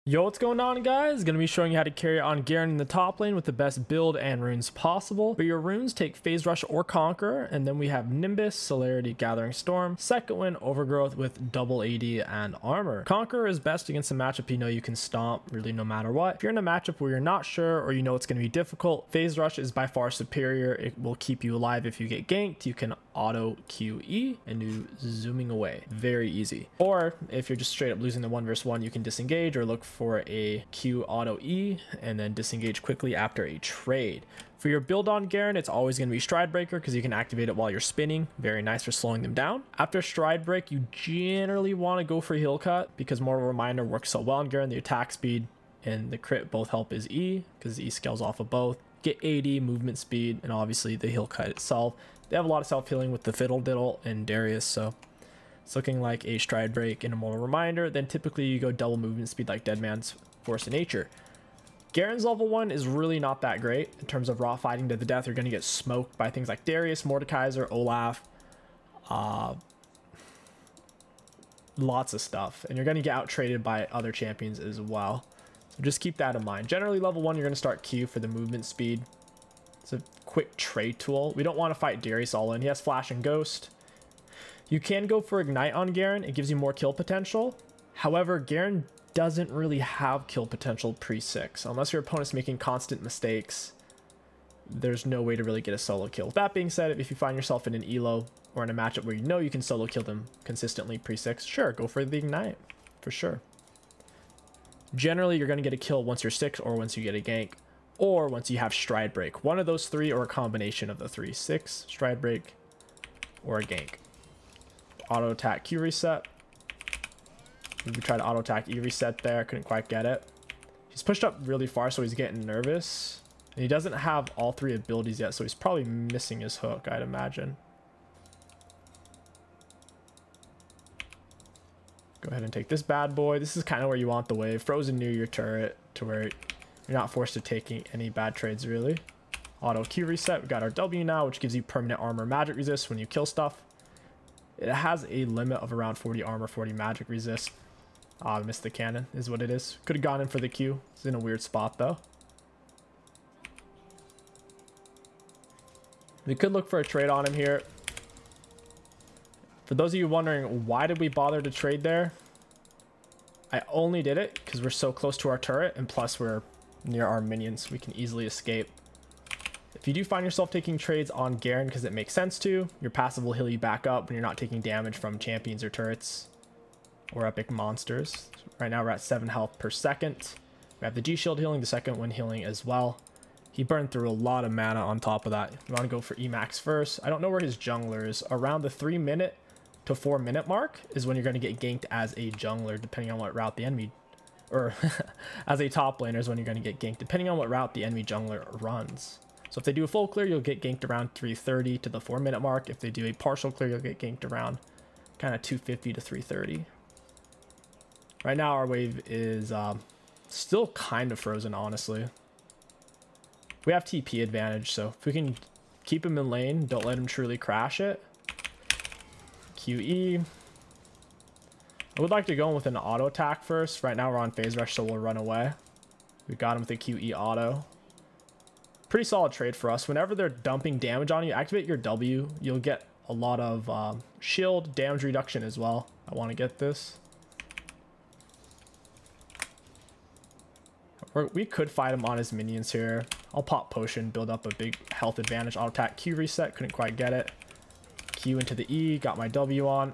Yo, what's going on, guys? Gonna be showing you how to carry on Garen in the top lane with the best build and runes possible. For your runes, take Phase Rush or Conqueror, and then we have Nimbus, Celerity, Gathering Storm, Second Wind, Overgrowth with double AD and armor. Conqueror is best against a matchup you know you can stomp really no matter what. If you're in a matchup where you're not sure or you know it's gonna be difficult, Phase Rush is by far superior. It will keep you alive if you get ganked. You can auto QE and do zooming away. Very easy. Or if you're just straight up losing the 1v1, you can disengage or look for a Q auto E and then disengage quickly after a trade. For your build on Garen, it's always going to be Stride Breaker because you can activate it while you're spinning. Very nice for slowing them down. After Stride Break, you generally want to go for Heal Cut because Mortal Reminder works so well on Garen. The attack speed and the crit both help his E because E scales off of both. Get AD, movement speed, and obviously the Heal Cut itself. They have a lot of self-healing with the Fiddle Diddle and Darius, so it's looking like a Stride Break and a Mortal Reminder. Then typically you go double movement speed like Deadman's Force of Nature. Garen's level 1 is really not that great in terms of raw fighting to the death. You're going to get smoked by things like Darius, Mordekaiser, Olaf, lots of stuff. And you're going to get out-traded by other champions as well. So just keep that in mind. Generally, level 1, you're going to start Q for the movement speed. It's a quick trade tool. We don't want to fight Darius all in. He has Flash and Ghost. You can go for Ignite on Garen. It gives you more kill potential. However, Garen doesn't really have kill potential pre-6. Unless your opponent's making constant mistakes, there's no way to really get a solo kill. With that being said, if you find yourself in an elo or in a matchup where you know you can solo kill them consistently pre-6, sure, go for the Ignite, for sure. Generally, you're going to get a kill once you're 6 or once you get a gank, or once you have Stride Break. One of those three or a combination of the three. 6, Stride Break, or a gank. Auto attack Q reset. We tried to auto attack E reset there. Couldn't quite get it. He's pushed up really far, so he's getting nervous. And he doesn't have all three abilities yet, so he's probably missing his hook, I'd imagine. Go ahead and take this bad boy. This is kind of where you want the wave. Frozen near your turret to where you're not forced to taking any bad trades, really. Auto Q reset. We got our W now, which gives you permanent armor magic resist when you kill stuff. It has a limit of around 40 armor, 40 magic resist. I missed the cannon, is what it is. Could have gone in for the Q. It's in a weird spot, though. We could look for a trade on him here. For those of you wondering, why did we bother to trade there? I only did it because we're so close to our turret, and plus we're near our minions. We can easily escape. If you do find yourself taking trades on Garen because it makes sense to, your passive will heal you back up when you're not taking damage from champions or turrets or epic monsters. Right now we're at 7 health per second. We have the G shield healing, the second one healing as well. He burned through a lot of mana on top of that. You want to go for Emax first. I don't know where his jungler is. Around the 3 minute to 4 minute mark is when you're going to get ganked as a jungler, depending on what route the enemy, or as a top laner is when you're going to get ganked, depending on what route the enemy jungler runs. So if they do a full clear, you'll get ganked around 330 to the 4 minute mark. If they do a partial clear, you'll get ganked around kind of 250 to 330. Right now, our wave is still kind of frozen, honestly. We have TP advantage, so if we can keep him in lane, don't let him truly crash it. QE. I would like to go in with an auto attack first. Right now, we're on Phase Rush, so we'll run away. We got him with a QE auto. Pretty solid trade for us. Whenever they're dumping damage on you, activate your W. You'll get a lot of shield damage reduction as well. I want to get this. We could fight him on his minions here. I'll pop potion, build up a big health advantage. Auto attack Q reset. Couldn't quite get it. Q into the E. Got my W on.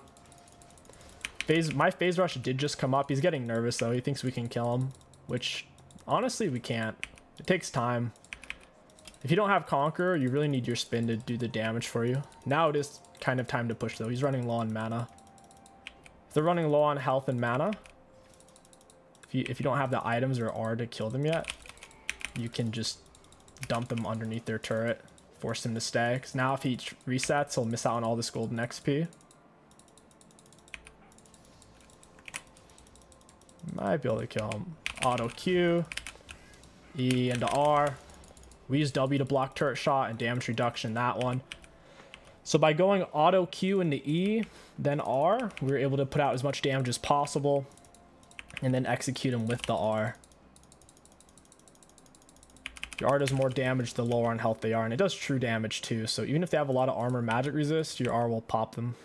My Phase Rush did just come up. He's getting nervous though. He thinks we can kill him, which honestly we can't. It takes time. If you don't have Conqueror, you really need your spin to do the damage for you. Now it is kind of time to push though. He's running low on mana. If they're running low on health and mana, if you don't have the items or R to kill them yet, you can just dump them underneath their turret, force them to stay. Because now if he resets, he'll miss out on all this golden XP. Might be able to kill him. Auto Q, E into R. We use W to block turret shot and damage reduction, that one. So by going auto Q into E, then R, we were able to put out as much damage as possible. and then execute him with the R. Your R does more damage the lower on health they are, and it does true damage too, so even if they have a lot of armor magic resist, your R will pop them.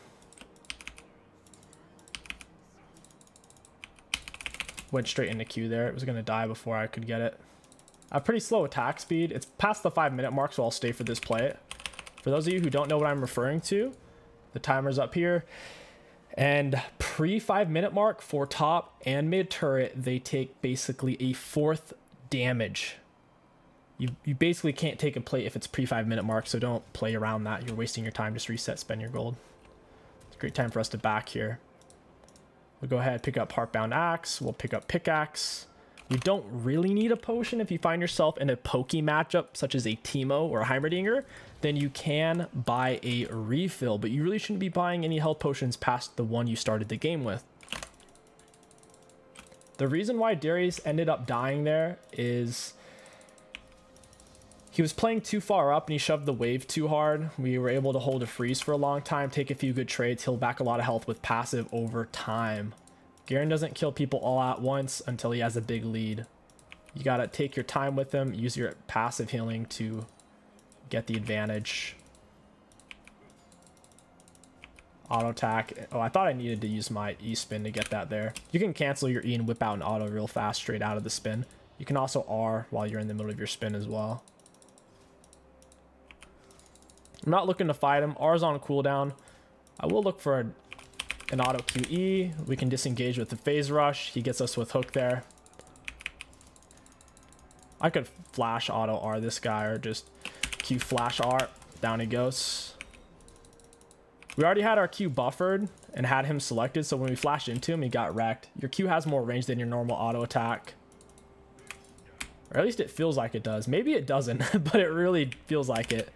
Went straight into Q there. It was going to die before I could get it. I have pretty slow attack speed. It's past the 5-minute mark, so I'll stay for this play. For those of you who don't know what I'm referring to, the timer's up here. And pre-5-minute mark for top and mid turret, they take basically a 4th damage. You basically can't take a plate if it's pre-5-minute mark, so don't play around that. You're wasting your time. Just reset, spend your gold. It's a great time for us to back here. We'll go ahead, pick up Heartbound Axe. We'll pick up Pickaxe. We don't really need a potion. If you find yourself in a pokey matchup, such as a Teemo or a Heimerdinger, then you can buy a refill, but you really shouldn't be buying any health potions past the one you started the game with. The reason why Darius ended up dying there is he was playing too far up and he shoved the wave too hard. We were able to hold a freeze for a long time, take a few good trades, heal back a lot of health with passive over time. Garen doesn't kill people all at once until he has a big lead. You gotta take your time with him, use your passive healing to get the advantage. Auto attack. Oh, I thought I needed to use my E spin to get that there. You can cancel your E and whip out an auto real fast straight out of the spin. You can also R while you're in the middle of your spin as well. I'm not looking to fight him. R's on cooldown. I will look for an auto QE. We can disengage with the phase rush. He gets us with hook there. I could flash auto R this guy or just Q flash R. Down he goes. We already had our Q buffered and had him selected, so when we flashed into him, he got wrecked. Your Q has more range than your normal auto attack. Or at least it feels like it does. Maybe it doesn't, but it really feels like it.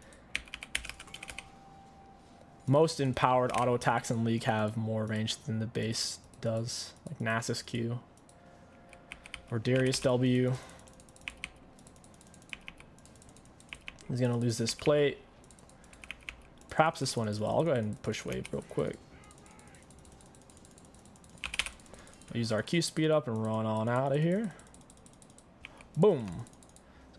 Most empowered auto attacks in League have more range than the base does, like Nasus Q or Darius W. He's gonna lose this plate, perhaps this one as well. I'll go ahead and push wave real quick. I'll use our Q speed up and run on out of here. Boom.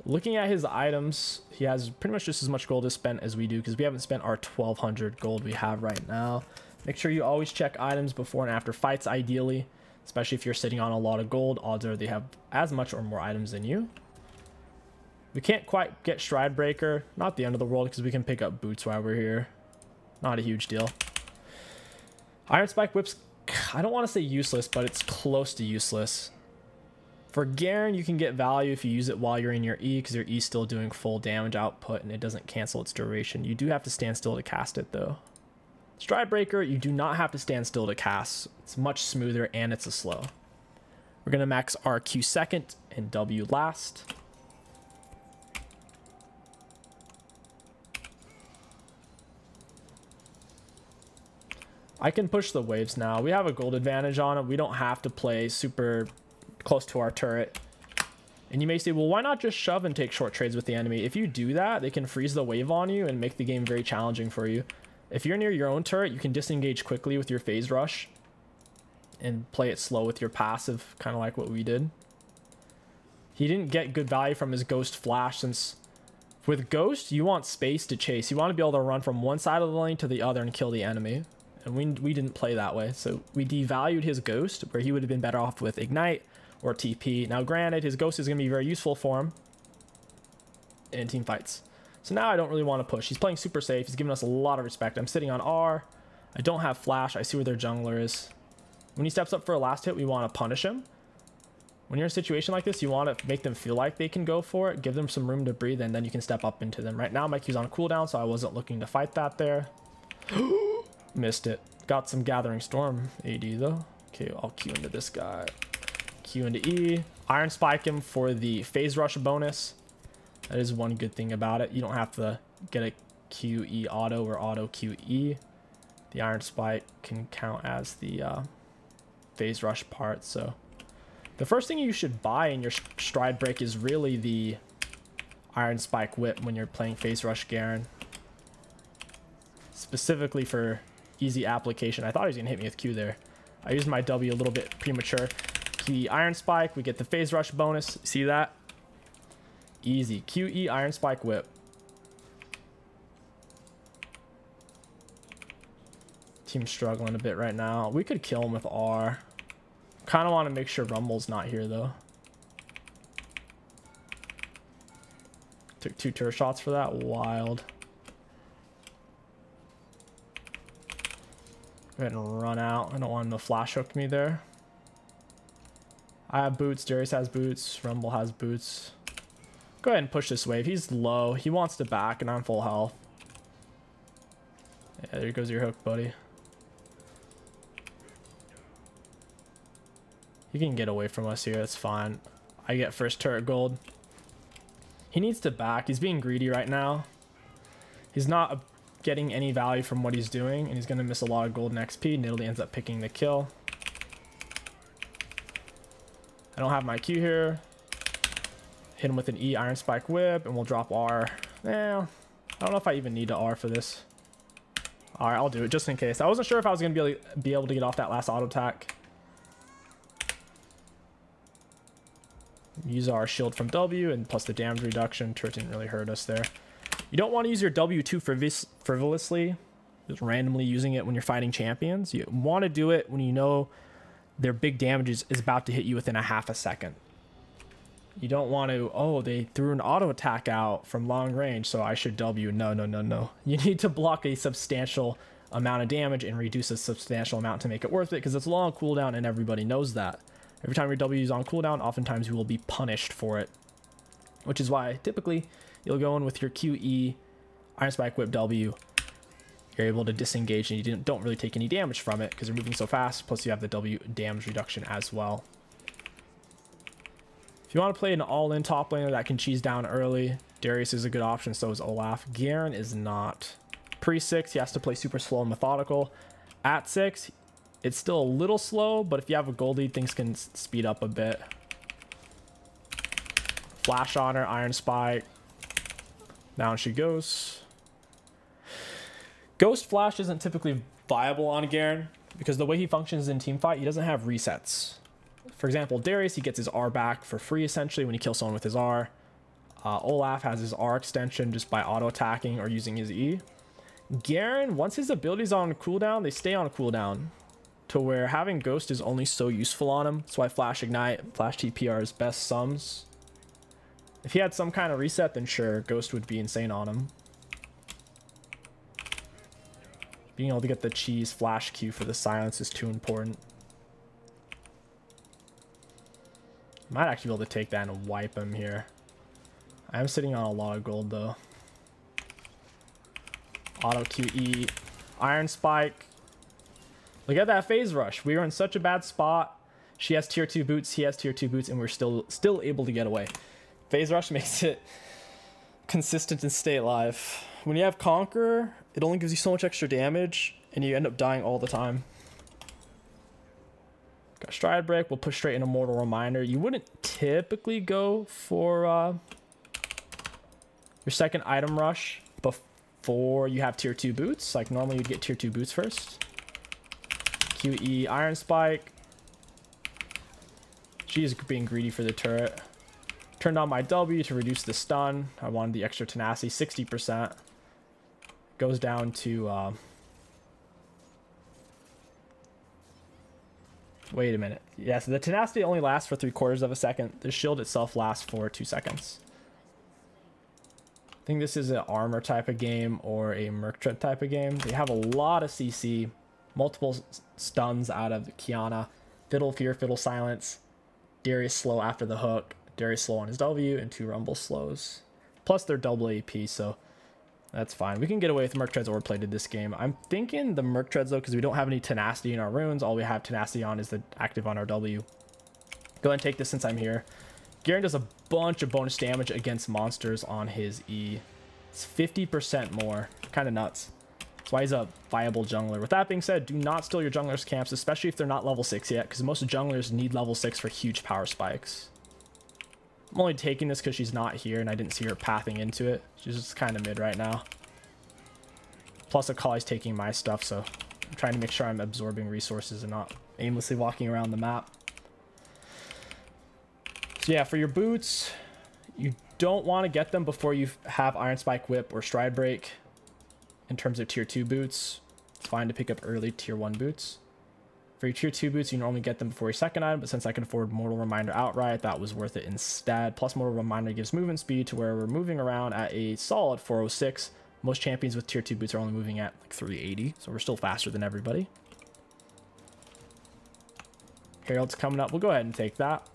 Looking at his items, he has pretty much just as much gold to spend as we do because we haven't spent our 1200 gold we have right now. Make sure you always check items before and after fights, ideally, especially if you're sitting on a lot of gold. Odds are they have as much or more items than you. We can't quite get Stride Breaker, not the end of the world because we can pick up boots while we're here. Not a huge deal. Iron Spike Whip's, I don't want to say useless, but it's close to useless. For Garen, you can get value if you use it while you're in your E because your E is still doing full damage output and it doesn't cancel its duration. You do have to stand still to cast it though. Stride Breaker, you do not have to stand still to cast. It's much smoother and it's a slow. We're going to max our Q second and W last. I can push the waves now. We have a gold advantage on it. We don't have to play super close to our turret. And you may say, well, why not just shove and take short trades with the enemy? If you do that, they can freeze the wave on you and make the game very challenging for you. If you're near your own turret, you can disengage quickly with your phase rush and play it slow with your passive, kind of like what we did. He didn't get good value from his ghost flash, since with ghost, you want space to chase. You want to be able to run from one side of the lane to the other and kill the enemy. And we didn't play that way. So we devalued his ghost, where he would have been better off with ignite or TP. Now granted, his ghost is going to be very useful for him in team fights. So now I don't really want to push. He's playing super safe. He's giving us a lot of respect. I'm sitting on R. I don't have flash. I see where their jungler is. When he steps up for a last hit, we want to punish him. When you're in a situation like this, you want to make them feel like they can go for it. Give them some room to breathe, and then you can step up into them. Right now, my Q's on cooldown, so I wasn't looking to fight that there. Missed it. Got some Gathering Storm AD, though. Okay, I'll Q into this guy. Q into E. Iron Spike him for the phase rush bonus. That is one good thing about it. You don't have to get a QE auto or auto QE. The Iron Spike can count as the phase rush part. So the first thing you should buy in your stride break is really the Iron Spike Whip when you're playing phase rush Garen. Specifically for easy application. I thought he was going to hit me with Q there. I used my W a little bit premature. QE Iron Spike. We get the phase rush bonus. See that? Easy. QE Iron Spike whip. Team's struggling a bit right now. We could kill him with R. Kind of want to make sure Rumble's not here though. Took 2 turret shots for that. Wild. Go ahead and run out. I don't want him to flash hook me there. I have boots. Darius has boots. Rumble has boots. Go ahead and push this wave. He's low. He wants to back, and I'm full health. Yeah, there goes your hook, buddy. He can get away from us here. That's fine. I get first turret gold. He needs to back. He's being greedy right now. He's not getting any value from what he's doing, and he's going to miss a lot of gold and XP. Nidalee ends up picking the kill. I don't have my Q here. Hit him with an E Iron Spike whip, and we'll drop R. I don't know if I even need to R for this. All right, I'll do it just in case. I wasn't sure if I was going to be able to get off that last auto attack. Use our shield from W, and plus the damage reduction. Turret didn't really hurt us there. You don't want to use your W too frivolously, just randomly using it when you're fighting champions. You want to do it when you know their big damage is about to hit you within a half a second. You don't want to, oh, they threw an auto attack out from long range, so I should W. No, no, no, no. You need to block a substantial amount of damage and reduce a substantial amount to make it worth it, because it's a long cooldown and everybody knows that. Every time your W is on cooldown, oftentimes you will be punished for it. Which is why typically you'll go in with your QE Iron Spike Whip W. You're able to disengage and you don't really take any damage from it because you're moving so fast. Plus you have the W damage reduction as well. If you want to play an all-in top laner that can cheese down early, Darius is a good option, so is Olaf. Garen is not. Pre-6, he has to play super slow and methodical. At 6, it's still a little slow, but if you have a gold lead, things can speed up a bit. Flash on her, Iron Spike. Down she goes. Ghost Flash isn't typically viable on Garen because the way he functions in teamfight, he doesn't have resets. For example, Darius, he gets his R back for free essentially when he kills someone with his R. Olaf has his R extension just by auto attacking or using his E. Garen, once his abilities on cooldown, they stay on cooldown to where having Ghost is only so useful on him. That's why Flash Ignite, Flash TP are his best sums. If he had some kind of reset, then sure, Ghost would be insane on him. Being able to get the cheese flash Q for the silence is too important. Might actually be able to take that and wipe him here. I am sitting on a lot of gold though. Auto QE, Iron Spike. Look at that phase rush. We were in such a bad spot. She has tier 2 boots, he has tier 2 boots, and we're still able to get away. Phase rush makes it consistent and stay alive. When you have Conqueror, it only gives you so much extra damage, and you end up dying all the time. Got Stride Break. We'll push straight into Mortal Reminder. You wouldn't typically go for your second item rush before you have tier 2 boots. Like normally you'd get tier 2 boots first. QE Iron Spike. She is being greedy for the turret. Turned on my W to reduce the stun. I wanted the extra tenacity, 60%. Goes down to... wait a minute. Yeah, so the tenacity only lasts for 3/4 of a second. The shield itself lasts for 2 seconds. I think this is an armor type of game or a Merc Tread type of game. They have a lot of CC. Multiple stuns out of Kiana. Fiddle Fear, Fiddle Silence. Darius slow after the hook. Darius slow on his W, and 2 Rumble slows. Plus they're double AP, so that's fine. We can get away with Merc Treads overplayed this game. I'm thinking the Merc Treads though, because we don't have any tenacity in our runes. All we have tenacity on is the active on our W. Go ahead and take this since I'm here. Garen does a bunch of bonus damage against monsters on his E. It's 50% more. Kind of nuts. That's why he's a viable jungler. With that being said, do not steal your junglers' camps, especially if they're not level 6 yet, because most junglers need level 6 for huge power spikes. I'm only taking this because she's not here and I didn't see her pathing into it. She's just kind of mid right now. Plus Akali's taking my stuff, so I'm trying to make sure I'm absorbing resources and not aimlessly walking around the map. So yeah, for your boots, you don't want to get them before you have Iron Spike Whip or Stride Break. In terms of tier 2 boots, it's fine to pick up early tier 1 boots. For your tier 2 boots, you normally get them before your second item, but since I can afford Mortal Reminder outright, that was worth it instead. Plus, Mortal Reminder gives movement speed to where we're moving around at a solid 406. Most champions with tier 2 boots are only moving at like 380, so we're still faster than everybody. Herald's coming up. We'll go ahead and take that.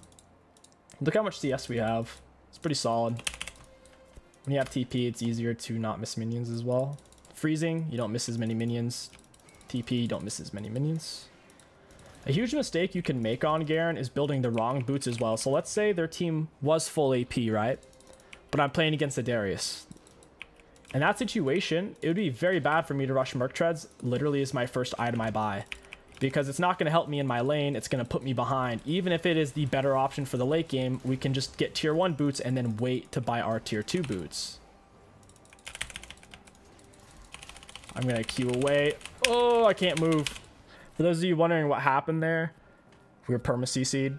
Look how much CS we have. It's pretty solid. When you have TP, it's easier to not miss minions as well. Freezing, you don't miss as many minions. TP, you don't miss as many minions. A huge mistake you can make on Garen is building the wrong boots as well. So let's say their team was full AP, right? But I'm playing against a Darius. In that situation, it would be very bad for me to rush Merc Treads literally as my first item I buy. Because it's not going to help me in my lane, it's going to put me behind. Even if it is the better option for the late game, we can just get tier 1 boots and then wait to buy our tier 2 boots. I'm going to Q away. Oh, I can't move. For those of you wondering what happened there, we were perma-CC'd.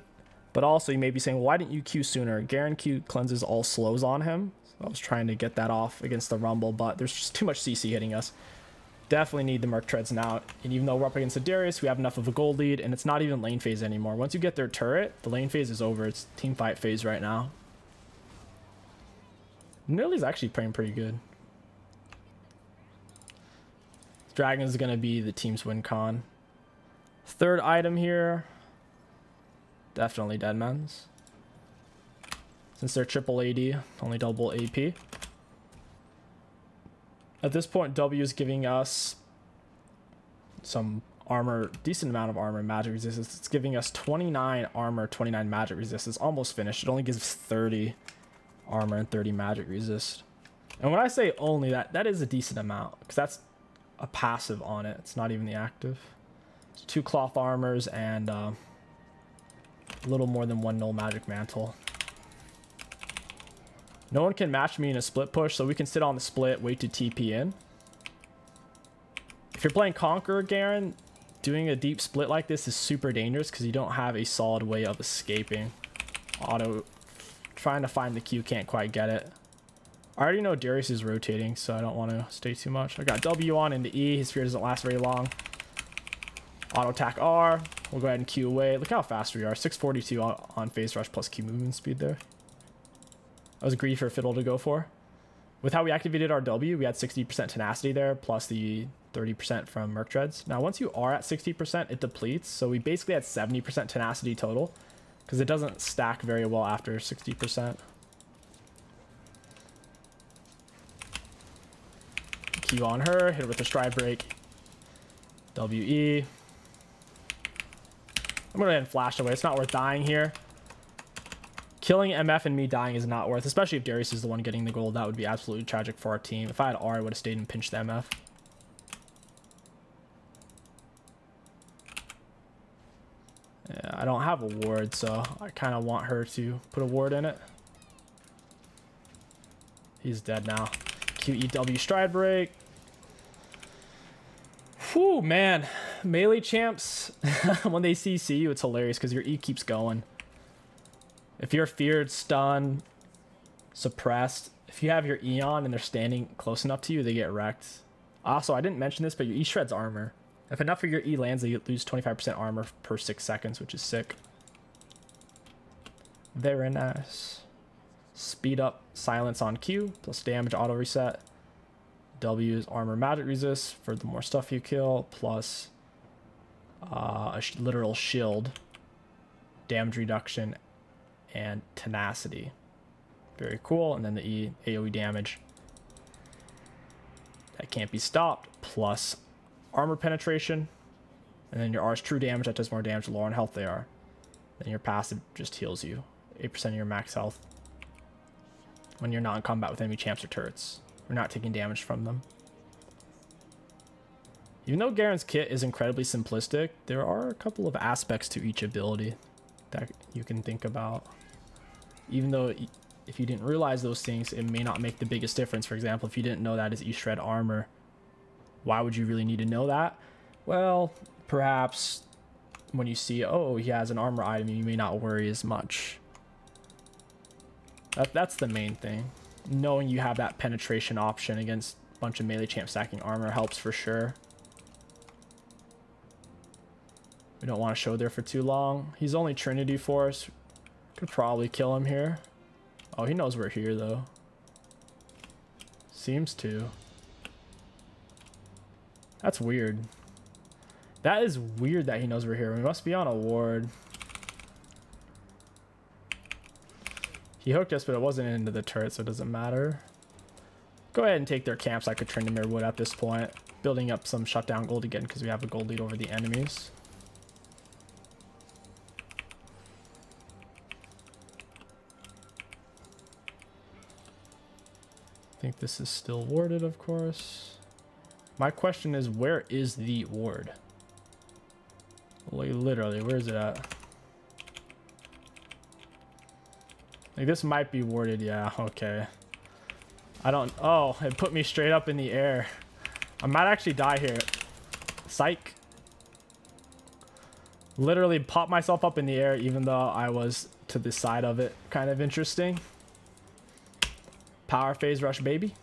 But also, you may be saying, well, why didn't you Q sooner? Garen Q cleanses all slows on him. So I was trying to get that off against the Rumble, but there's just too much CC hitting us. Definitely need the Merc Treads now. And even though we're up against a Darius, we have enough of a gold lead, and it's not even lane phase anymore. Once you get their turret, the lane phase is over. It's team fight phase right now. Nilly's actually playing pretty good. Dragon is going to be the team's win con. Third item here. Definitely Deadman's. Since they're triple AD, only double AP. At this point, W is giving us some armor, decent amount of armor and magic resistance. It's giving us 29 armor, 29 magic resistance. Almost finished. It only gives 30 armor and 30 magic resist. And when I say only, that is a decent amount, because that's a passive on it. It's not even the active. It's 2 cloth armors and a little more than 1 null magic mantle. No one can match me in a split push, so we can sit on the split, wait to TP in. If you're playing Conqueror Garen, doing a deep split like this is super dangerous because you don't have a solid way of escaping. Auto trying to find the Q, can't quite get it. I already know Darius is rotating, so I don't want to stay too much. I got W on into E. His fear doesn't last very long. Auto attack R. We'll go ahead and Q away. Look how fast we are. 642 on phase rush plus Q movement speed there. That was greedy for Fiddle to go for. With how we activated our W, we had 60% tenacity there, plus the 30% from Merc Treads. Now, once you are at 60%, it depletes. So we basically had 70% tenacity total, because it doesn't stack very well after 60%. Q on her, hit her with a stride break. WE. I'm going to go ahead and flash away. It's not worth dying here. Killing MF and me dying is not worth, especially if Darius is the one getting the gold. That would be absolutely tragic for our team. If I had R, I would have stayed and pinched the MF. Yeah, I don't have a ward, so I kind of want her to put a ward in it. He's dead now. QEW stride break. Whew, man. Melee champs, when they CC you, it's hilarious because your E keeps going. If you're feared, stunned, suppressed, if you have your E on and they're standing close enough to you, they get wrecked. Also, I didn't mention this, but your E shreds armor. If enough of your E lands, they lose 25% armor per 6 seconds, which is sick. Very nice. Speed up silence on Q, plus damage auto reset. W is armor magic resist for the more stuff you kill, plus a literal shield, damage reduction, and tenacity. Very cool. And then the E, AoE damage. That can't be stopped, plus armor penetration. And then your R is true damage, that does more damage the lower on health they are. Then your passive just heals you. 8% of your max health. When you're not in combat with enemy champs or turrets. We're not taking damage from them. Even though Garen's kit is incredibly simplistic, there are a couple of aspects to each ability that you can think about. Even though if you didn't realize those things, it may not make the biggest difference. For example, if you didn't know that is E-Shred armor, why would you really need to know that? Well, perhaps when you see, oh, he has an armor item, you may not worry as much. That's the main thing. Knowing you have that penetration option against a bunch of melee champ stacking armor helps for sure. We don't want to show there for too long. He's only Trinity Force. Could probably kill him here. Oh, he knows we're here though. Seems to. That's weird. That is weird that he knows we're here. We must be on a ward. He hooked us, but it wasn't into the turret, so it doesn't matter. Go ahead and take their camps. I could Tryndamere Wood at this point. Building up some shutdown gold again because we have a gold lead over the enemies. I think this is still warded, of course. My question is, where is the ward? Like, literally, where is it at? Like, this might be warded. Yeah, okay. I don't... Oh, it put me straight up in the air. I might actually die here. Psych. Literally popped myself up in the air even though I was to the side of it. Kind of interesting. Power phase rush, baby.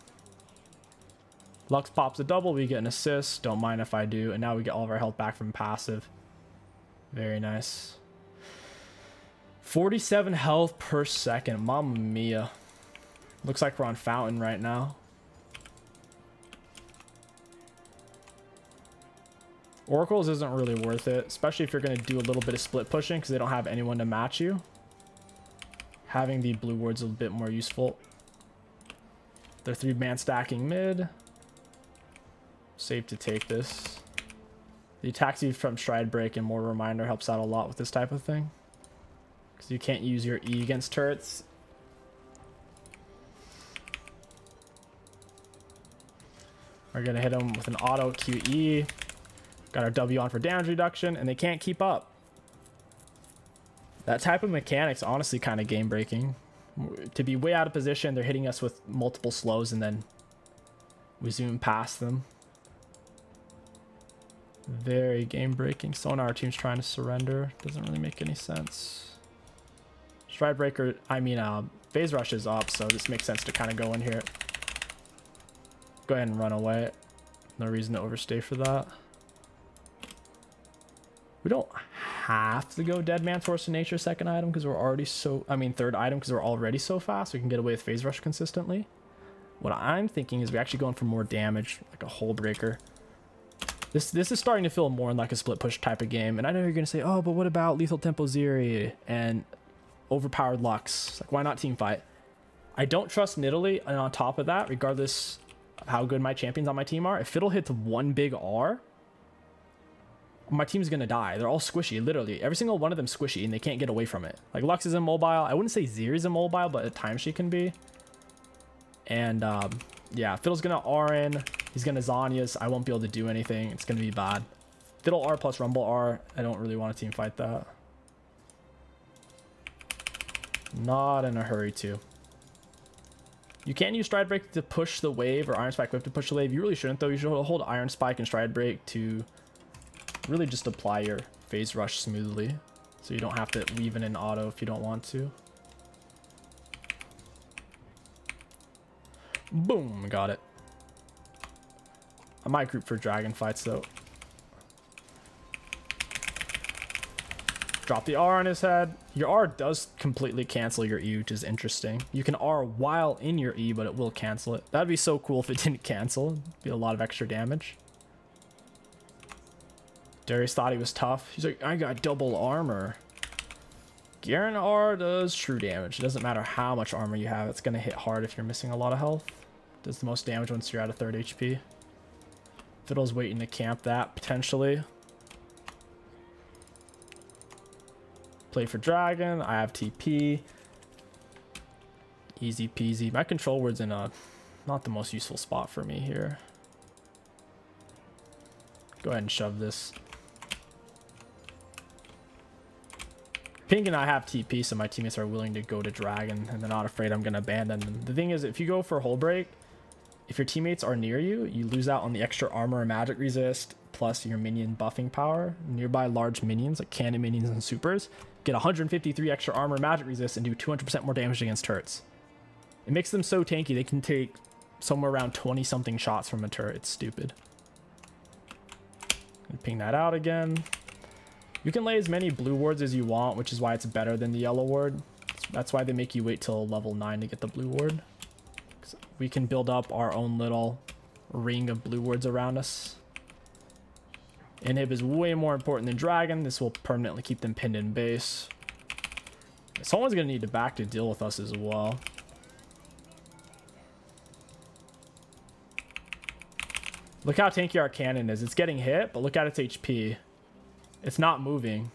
Lux pops a double. We get an assist. Don't mind if I do. And now we get all of our health back from passive. Very nice. 47 health per second. Mamma mia. Looks like we're on Fountain right now. Oracles isn't really worth it, especially if you're going to do a little bit of split pushing because they don't have anyone to match you. Having the blue ward's a bit more useful. They're 3-man stacking mid. Safe to take this. The attack speed from Stride Break and Mortar Reminder helps out a lot with this type of thing. Because you can't use your E against turrets. We're going to hit them with an auto QE. Got our W on for damage reduction, and they can't keep up. That type of mechanic's honestly kind of game breaking. To be way out of position, they're hitting us with multiple slows, and then we zoom past them. Very game breaking. So now our team's trying to surrender. Doesn't really make any sense. Stride Breaker, I mean, phase rush is up, so this makes sense to kind of go in here. Go ahead and run away. No reason to overstay for that. We don't have to go Dead Man Force of Nature second item because we're already so... I mean, third item because we're already so fast. We can get away with phase rush consistently. What I'm thinking is we're actually going for more damage, like a Hull Breaker. This is starting to feel more like a split push type of game. And I know you're going to say, oh, but what about Lethal Tempo Zeri and overpowered Lux? Like, why not team fight? I don't trust Nidalee, and on top of that, regardless of how good my champions on my team are, if Fiddle hits one big R, my team's gonna die. They're all squishy, literally. Every single one of them squishy, and they can't get away from it. Like, Lux is immobile. I wouldn't say Zeri's immobile, but at times she can be. And, yeah, Fiddle's gonna R in. He's gonna Zhonya's. I won't be able to do anything. It's gonna be bad. Fiddle R plus Rumble R. I don't really want to team fight that. Not in a hurry to. You can use Stride Break to push the wave, or Iron Spike Whip to push the wave. You really shouldn't, though. You should hold Iron Spike and Stride Break to really just apply your phase rush smoothly, so you don't have to leave in an auto if you don't want to. Boom, got it. I might group for dragon fights though. Drop the R on his head. Your R does completely cancel your E, which is interesting. You can R while in your E, but it will cancel it. That'd be so cool if it didn't cancel. It'd be a lot of extra damage. Darius thought he was tough. He's like, I got double armor. Garen R does true damage. It doesn't matter how much armor you have. It's going to hit hard if you're missing a lot of health. Does the most damage once you're at a third HP. Fiddle's waiting to camp that, potentially. Play for dragon. I have TP. Easy peasy. My control word's in a not the most useful spot for me here. Go ahead and shove this. Pink and I have TP, so my teammates are willing to go to dragon, and they're not afraid I'm going to abandon them. The thing is, if you go for Hull Break, if your teammates are near you, you lose out on the extra armor and magic resist, plus your minion buffing power. Nearby large minions, like cannon minions and supers, get 153 extra armor and magic resist and do 200% more damage against turrets. It makes them so tanky. They can take somewhere around 20 something shots from a turret. It's stupid. Ping that out again. You can lay as many blue wards as you want, which is why it's better than the yellow ward. That's why they make you wait till level 9 to get the blue ward. We can build up our own little ring of blue wards around us. Inhib is way more important than Dragon. This will permanently keep them pinned in base. Someone's going to need to back to deal with us as well. Look how tanky our cannon is. It's getting hit, but look at its HP. It's not moving.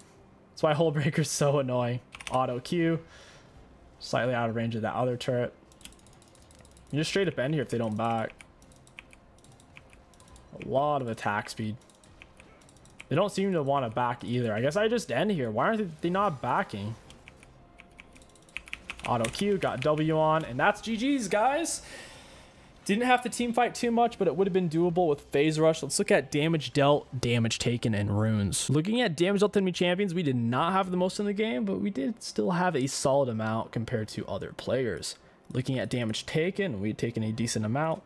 That's why Hullbreaker's so annoying. Auto Q. Slightly out of range of that other turret. You just straight up end here if they don't back. A lot of attack speed. They don't seem to want to back either. I guess I just end here. Why aren't they not backing? Auto Q, got W on, and that's GG's, guys. Didn't have to team fight too much, but it would have been doable with Phase Rush. Let's look at damage dealt, damage taken, and runes. Looking at damage dealt to enemy champions, we did not have the most in the game, but we did still have a solid amount compared to other players. Looking at damage taken, we had taken a decent amount.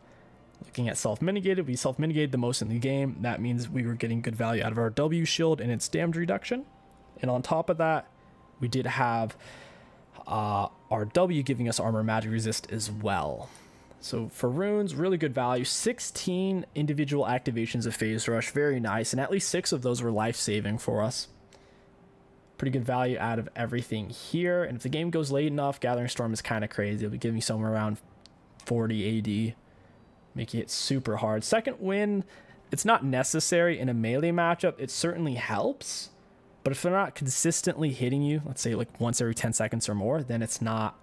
Looking at self-mitigated, we self-mitigated the most in the game. That means we were getting good value out of our W shield and its damage reduction. And on top of that, we did have our W giving us armor magic resist as well. So for runes, really good value. 16 individual activations of Phase Rush, very nice. And at least 6 of those were life-saving for us. Pretty good value out of everything here. And if the game goes late enough, Gathering Storm is kind of crazy. It'll be giving me somewhere around 40 AD, making it super hard. Second win, it's not necessary in a melee matchup. It certainly helps. But if they're not consistently hitting you, let's say like once every 10 seconds or more, then it's not...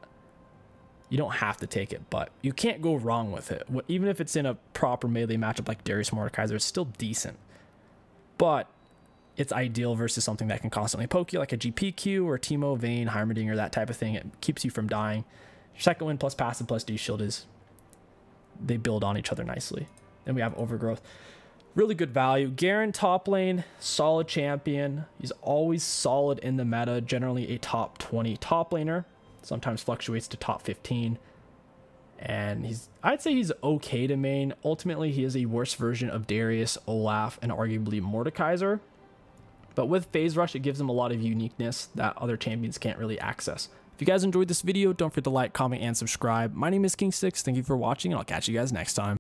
You don't have to take it, but you can't go wrong with it. Even if it's in a proper melee matchup like Darius Mordekaiser, it's still decent. But it's ideal versus something that can constantly poke you, like a GPQ or Teemo, Vayne, Heimerdinger, that type of thing. It keeps you from dying. Your second win plus passive plus D-Shield is... They build on each other nicely. Then we have Overgrowth. Really good value. Garen, top lane, solid champion. He's always solid in the meta, generally a top 20 top laner. Sometimes fluctuates to top 15. And I'd say he's okay to main. Ultimately, he is a worse version of Darius, Olaf, and arguably Mordekaiser. But with Phase Rush, it gives him a lot of uniqueness that other champions can't really access. If you guys enjoyed this video, don't forget to like, comment, and subscribe. My name is King6. Thank you for watching, and I'll catch you guys next time.